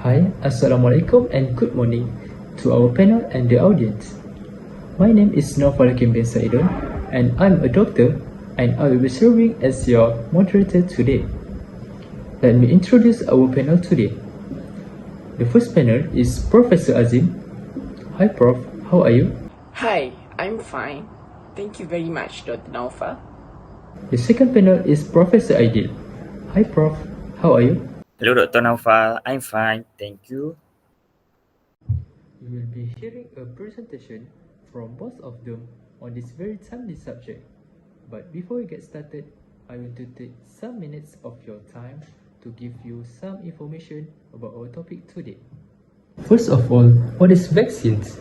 Hi, Assalamualaikum and good morning to our panel and the audience. My name is Naufal Hakim bin Saidon and I'm a doctor and I will be serving as your moderator today. Let me introduce our panel today. The first panel is Professor Azim. Hi Prof, how are you? Hi, I'm fine. Thank you very much, Dr. Naufal. The second panel is Professor Aidil. Hi Prof, how are you? Hello, Dr. Naufal. I'm fine, thank you. We will be hearing a presentation from both of them on this very timely subject. But before we get started, I want to take some minutes of your time to give you some information about our topic today. First of all, what is vaccines?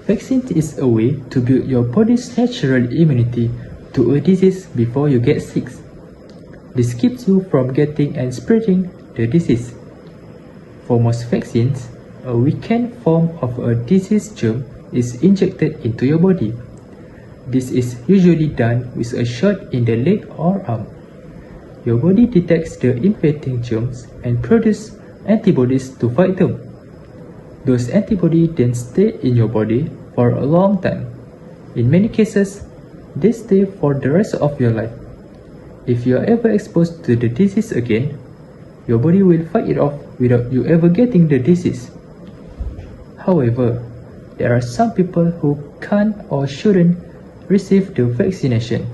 Vaccine is a way to build your body's natural immunity to a disease before you get sick. This keeps you from getting and spreading the disease. For most vaccines, a weakened form of a disease germ is injected into your body. This is usually done with a shot in the leg or arm. Your body detects the infecting germs and produces antibodies to fight them. Those antibodies then stay in your body for a long time. In many cases, they stay for the rest of your life. If you are ever exposed to the disease again, your body will fight it off without you ever getting the disease. However, there are some people who can't or shouldn't receive the vaccination.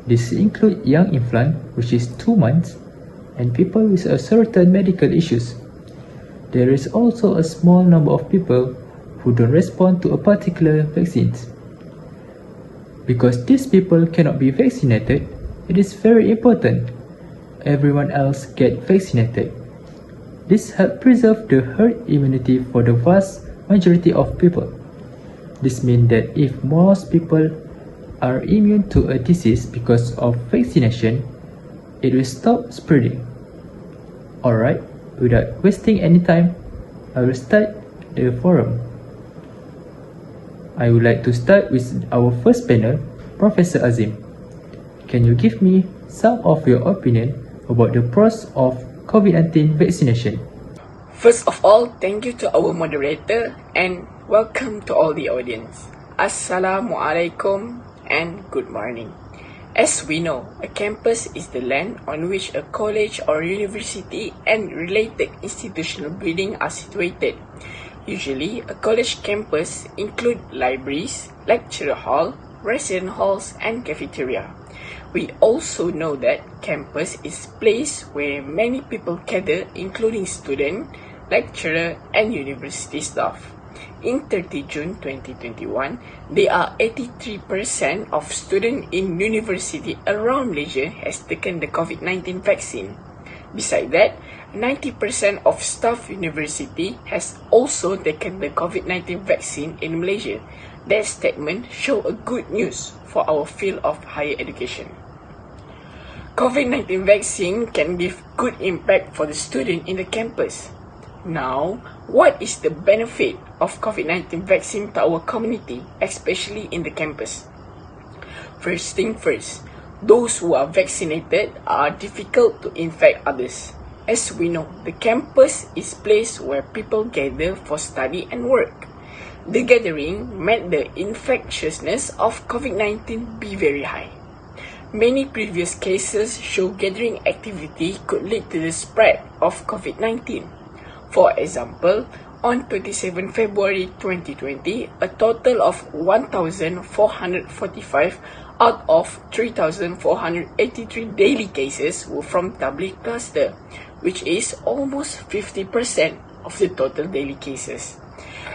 These include young infant, which is 2 months, and people with a certain medical issues. There is also a small number of people who don't respond to a particular vaccine. Because these people cannot be vaccinated, it is very important everyone else get vaccinated. This helps preserve the herd immunity for the vast majority of people. This means that if most people are immune to a disease because of vaccination, it will stop spreading. Alright, without wasting any time, I will start the forum. I would like to start with our first panel, Professor Azim. Can you give me some of your opinion about the pros of COVID-19 vaccination? First of all, thank you to our moderator and welcome to all the audience. Assalamualaikum and good morning. As we know, a campus is the land on which a college or university and related institutional buildings are situated. Usually, a college campus includes libraries, lecture hall, resident halls, and cafeteria. We also know that campus is a place where many people gather, including students, lecturers, and university staff. In 30 June 2021, there are 83% of students in university around Malaysia has taken the COVID-19 vaccine. Besides that, 90% of staff university has also taken the COVID-19 vaccine in Malaysia. That statement shows a good news for our field of higher education. COVID-19 vaccine can give good impact for the student in the campus. Now, what is the benefit of COVID-19 vaccine to our community, especially in the campus? First thing first, those who are vaccinated are difficult to infect others. As we know, the campus is a place where people gather for study and work. The gathering made the infectiousness of COVID-19 be very high. Many previous cases show gathering activity could lead to the spread of COVID-19. For example, on 27 February 2020, a total of 1,445 out of 3,483 daily cases were from tabligh cluster, which is almost 50% of the total daily cases.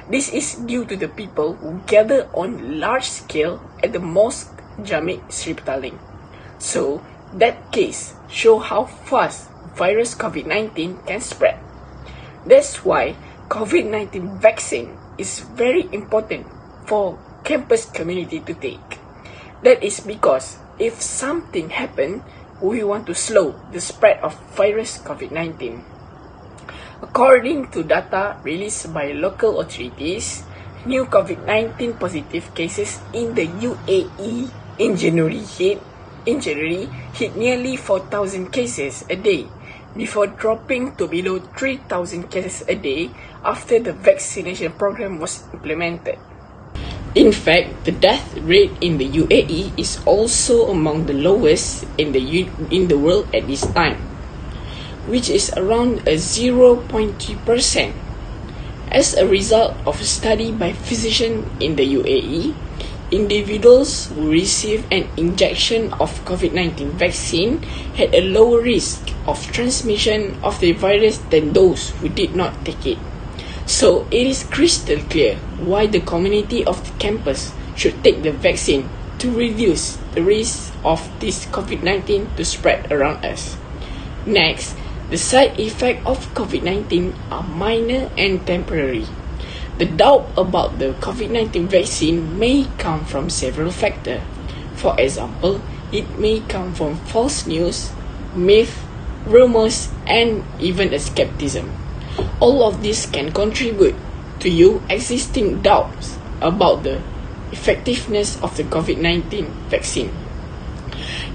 This is due to the people who gather on large scale at the mosque Jami' Sri Petaling. So, that case show how fast virus COVID-19 can spread. That's why COVID-19 vaccine is very important for campus community to take. That is because if something happen, we want to slow the spread of virus COVID-19. According to data released by local authorities, new COVID-19 positive cases in the UAE in January hit nearly 4,000 cases a day. before dropping to below 3,000 cases a day after the vaccination program was implemented. In fact, the death rate in the UAE is also among the lowest in the world at this time, which is around a 0.3%. As a result of a study by physicians in the UAE, individuals who received an injection of COVID-19 vaccine had a lower risk of transmission of the virus than those who did not take it. So it is crystal clear why the community of the campus should take the vaccine to reduce the risk of this COVID-19 to spread around us. Next, the side effects of COVID-19 are minor and temporary. The doubt about the COVID-19 vaccine may come from several factors. For example, it may come from false news, myths, rumors, and even a skepticism. All of this can contribute to you existing doubts about the effectiveness of the COVID-19 vaccine.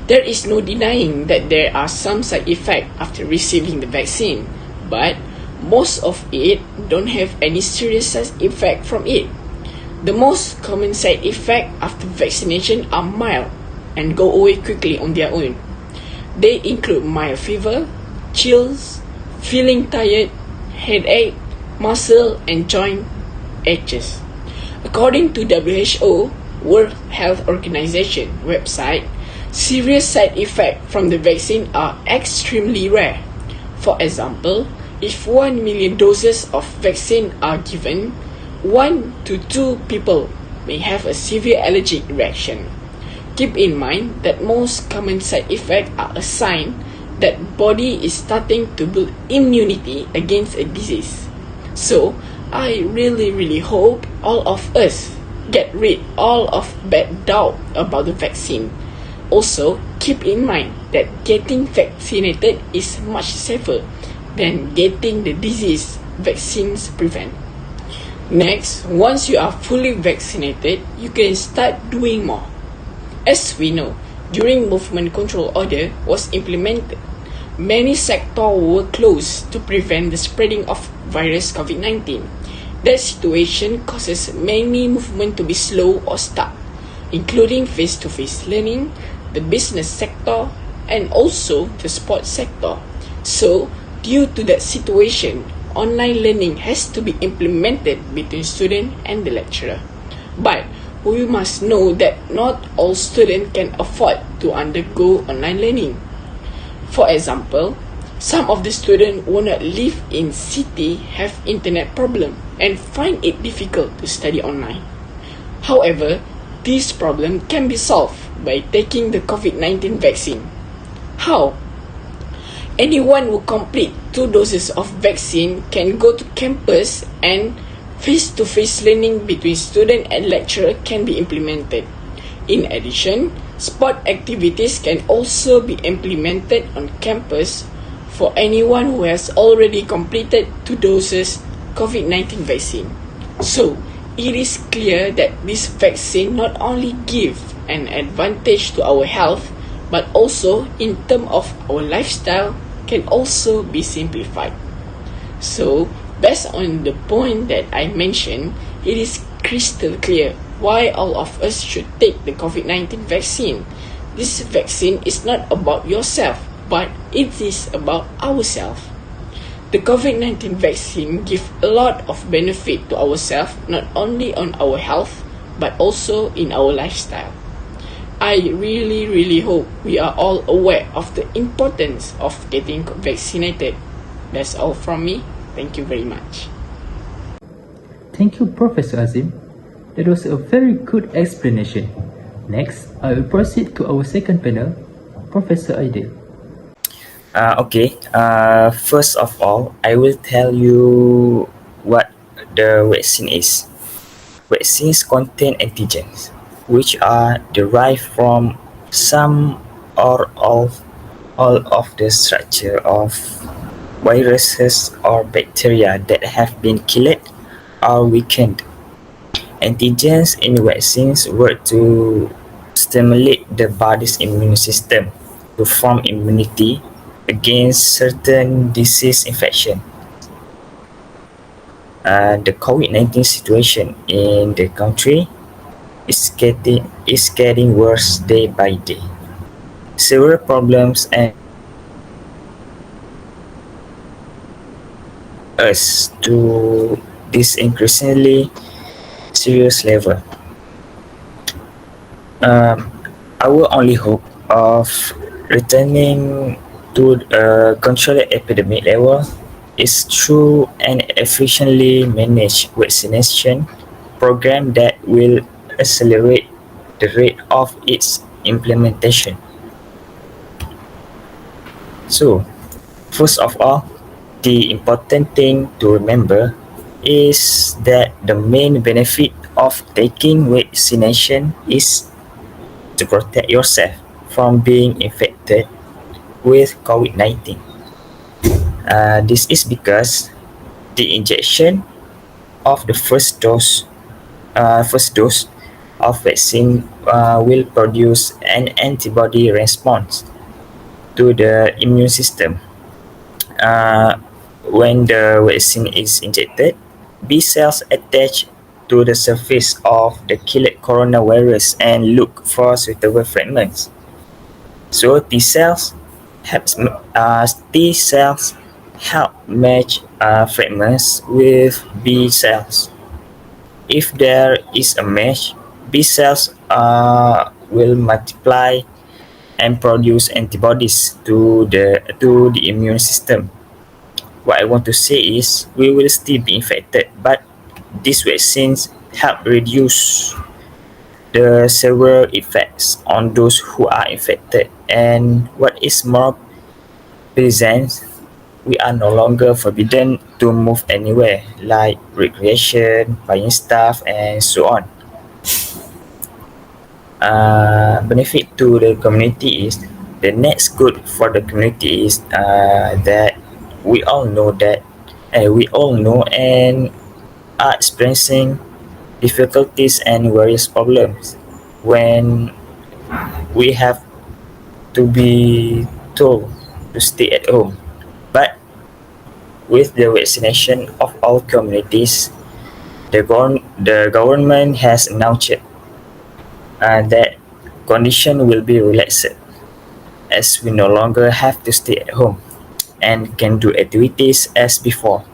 There is no denying that there are some side effects after receiving the vaccine, but most of it don't have any serious side effect from it. The most common side effects after vaccination are mild and go away quickly on their own. They include mild fever, chills, feeling tired, headache, muscle and joint aches. According to WHO, World Health Organization website, serious side effects from the vaccine are extremely rare. For example, if 1 million doses of vaccine are given, 1 to 2 people may have a severe allergic reaction. Keep in mind that most common side effects are a sign that body is starting to build immunity against a disease. So, I really hope all of us get rid all of bad doubt about the vaccine. Also, keep in mind that getting vaccinated is much safer than getting the disease vaccines prevent. Next, once you are fully vaccinated, you can start doing more. As we know, during movement control order was implemented, many sectors were closed to prevent the spreading of virus COVID-19. That situation causes many movement to be slow or stuck, including face-to-face learning, the business sector, and also the sports sector. So, due to that situation, online learning has to be implemented between student and the lecturer. But we must know that not all students can afford to undergo online learning. For example, some of the students who not live in city have internet problem and find it difficult to study online. However, this problem can be solved by taking the COVID-19 vaccine. How? Anyone who complete 2 doses of vaccine can go to campus and face-to-face learning between student and lecturer can be implemented. In addition, sport activities can also be implemented on campus for anyone who has already completed 2 doses COVID-19 vaccine. So, it is clear that this vaccine not only gives an advantage to our health, but also in terms of our lifestyle can also be simplified. So, based on the point that I mentioned, it is crystal clear why all of us should take the COVID-19 vaccine. This vaccine is not about yourself, but it is about ourselves. The COVID-19 vaccine gives a lot of benefit to ourselves, not only on our health, but also in our lifestyle. I really hope we are all aware of the importance of getting vaccinated. That's all from me. Thank you very much. Thank you, Professor Azim. That was a very good explanation. Next, I will proceed to our second panel, Professor Aidil. Okay. First of all, I will tell you what the vaccine is. Vaccines contain antigens, which are derived from some or all of the structure of viruses or bacteria that have been killed or weakened. Antigens in vaccines work to stimulate the body's immune system to form immunity against certain disease infection. The COVID-19 situation in the country is getting worse day by day. Several problems and us to this increasingly serious level. Our only hope of returning to a controlled epidemic level is through an efficiently managed vaccination program that will accelerate the rate of its implementation. So, first of all, the important thing to remember is that the main benefit of taking vaccination is to protect yourself from being infected with COVID-19. This is because the injection of the first dose of vaccine will produce an antibody response to the immune system. Uh, when the vaccine is injected, B cells attach to the surface of the killed coronavirus and look for suitable fragments. So T cells help match fragments with B cells. If there is a match, B cells will multiply and produce antibodies to the immune system. What I want to say is we will still be infected, but these vaccines help reduce the severe effects on those who are infected. And what is more present, we are no longer forbidden to move anywhere, like recreation, buying stuff, and so on. Benefit to the community is the next good for the community is that we all know and are experiencing difficulties and various problems when we have to be told to stay at home. But with the vaccination of all communities, the government has announced that condition will be relaxed as we no longer have to stay at home and can do activities as before,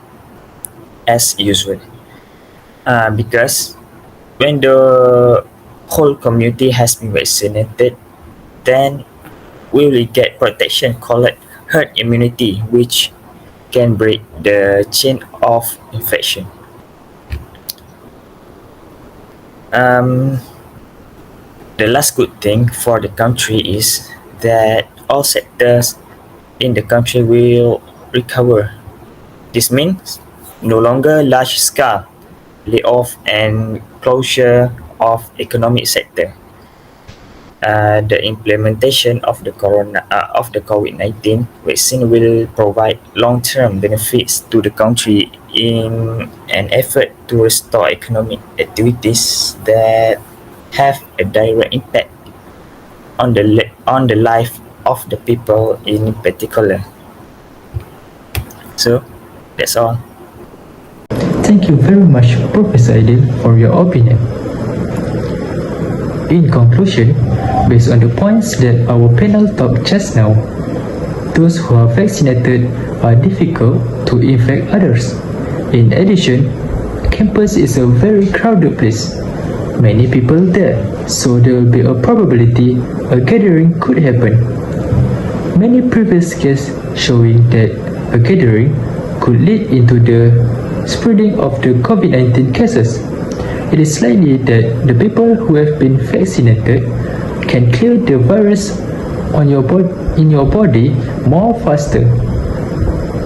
as usual. Because when the whole community has been vaccinated, then we will get protection called herd immunity, which can break the chain of infection. The last good thing for the country is that all sectors in the country will recover. This means no longer large-scale layoff and closure of economic sector. The implementation of the COVID-19 vaccine will provide long-term benefits to the country in an effort to restore economic activities that have a direct impact on the life of the people in particular. So that's all. Thank you very much, Professor Aidil, for your opinion. In conclusion, based on the points that our panel talked just now, those who are vaccinated are difficult to infect others. In addition, campus is a very crowded place. Many people there, so there will be a probability a gathering could happen. Many previous cases showing that a gathering could lead into the spreading of the COVID-19 cases. It is likely that the people who have been vaccinated can clear the virus in your body more faster.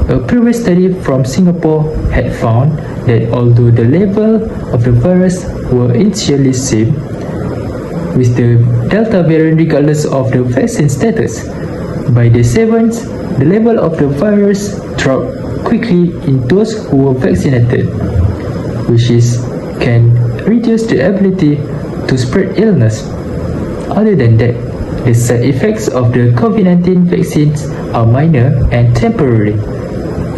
A previous study from Singapore had found that although the level of the virus were initially same with the Delta variant regardless of the vaccine status, by day 7, the level of the virus dropped quickly in those who were vaccinated, which can reduce the ability to spread illness. Other than that, The side effects of the COVID-19 vaccines are minor and temporary.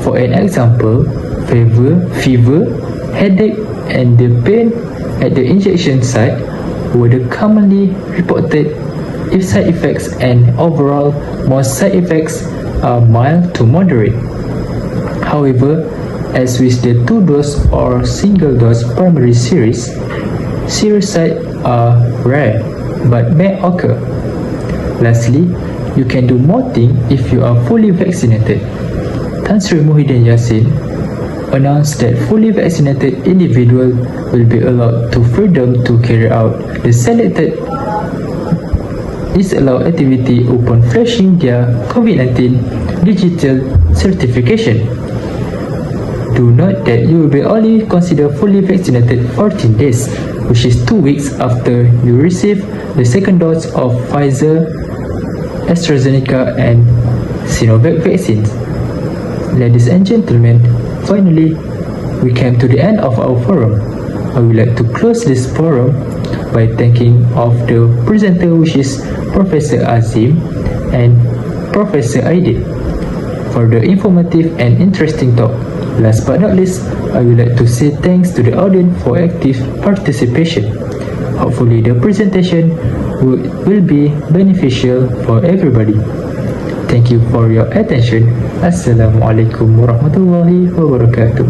For an example, fever, headache, and the pain at the injection site were the commonly reported side effects, and overall most side effects are mild to moderate. However, as with the 2-dose or single-dose primary series, serious sides are rare but may occur. Lastly, you can do more things if you are fully vaccinated. Tan Sri Muhyiddin Yassin announced that fully vaccinated individuals will be allowed to freedom to carry out the selected disallowed activity upon flashing their COVID-19 digital certification. Do note that you will be only considered fully vaccinated 14 days, which is 2 weeks after you receive the second dose of Pfizer, AstraZeneca, and Sinovac vaccines. Ladies and gentlemen, finally, we came to the end of our forum. I would like to close this forum by thanking of the presenter, which is Professor Azim and Professor Aidit, for the informative and interesting talk. Last but not least, I would like to say thanks to the audience for active participation. Hopefully the presentation will be beneficial for everybody. Thank you for your attention. Assalamualaikum warahmatullahi wabarakatuh.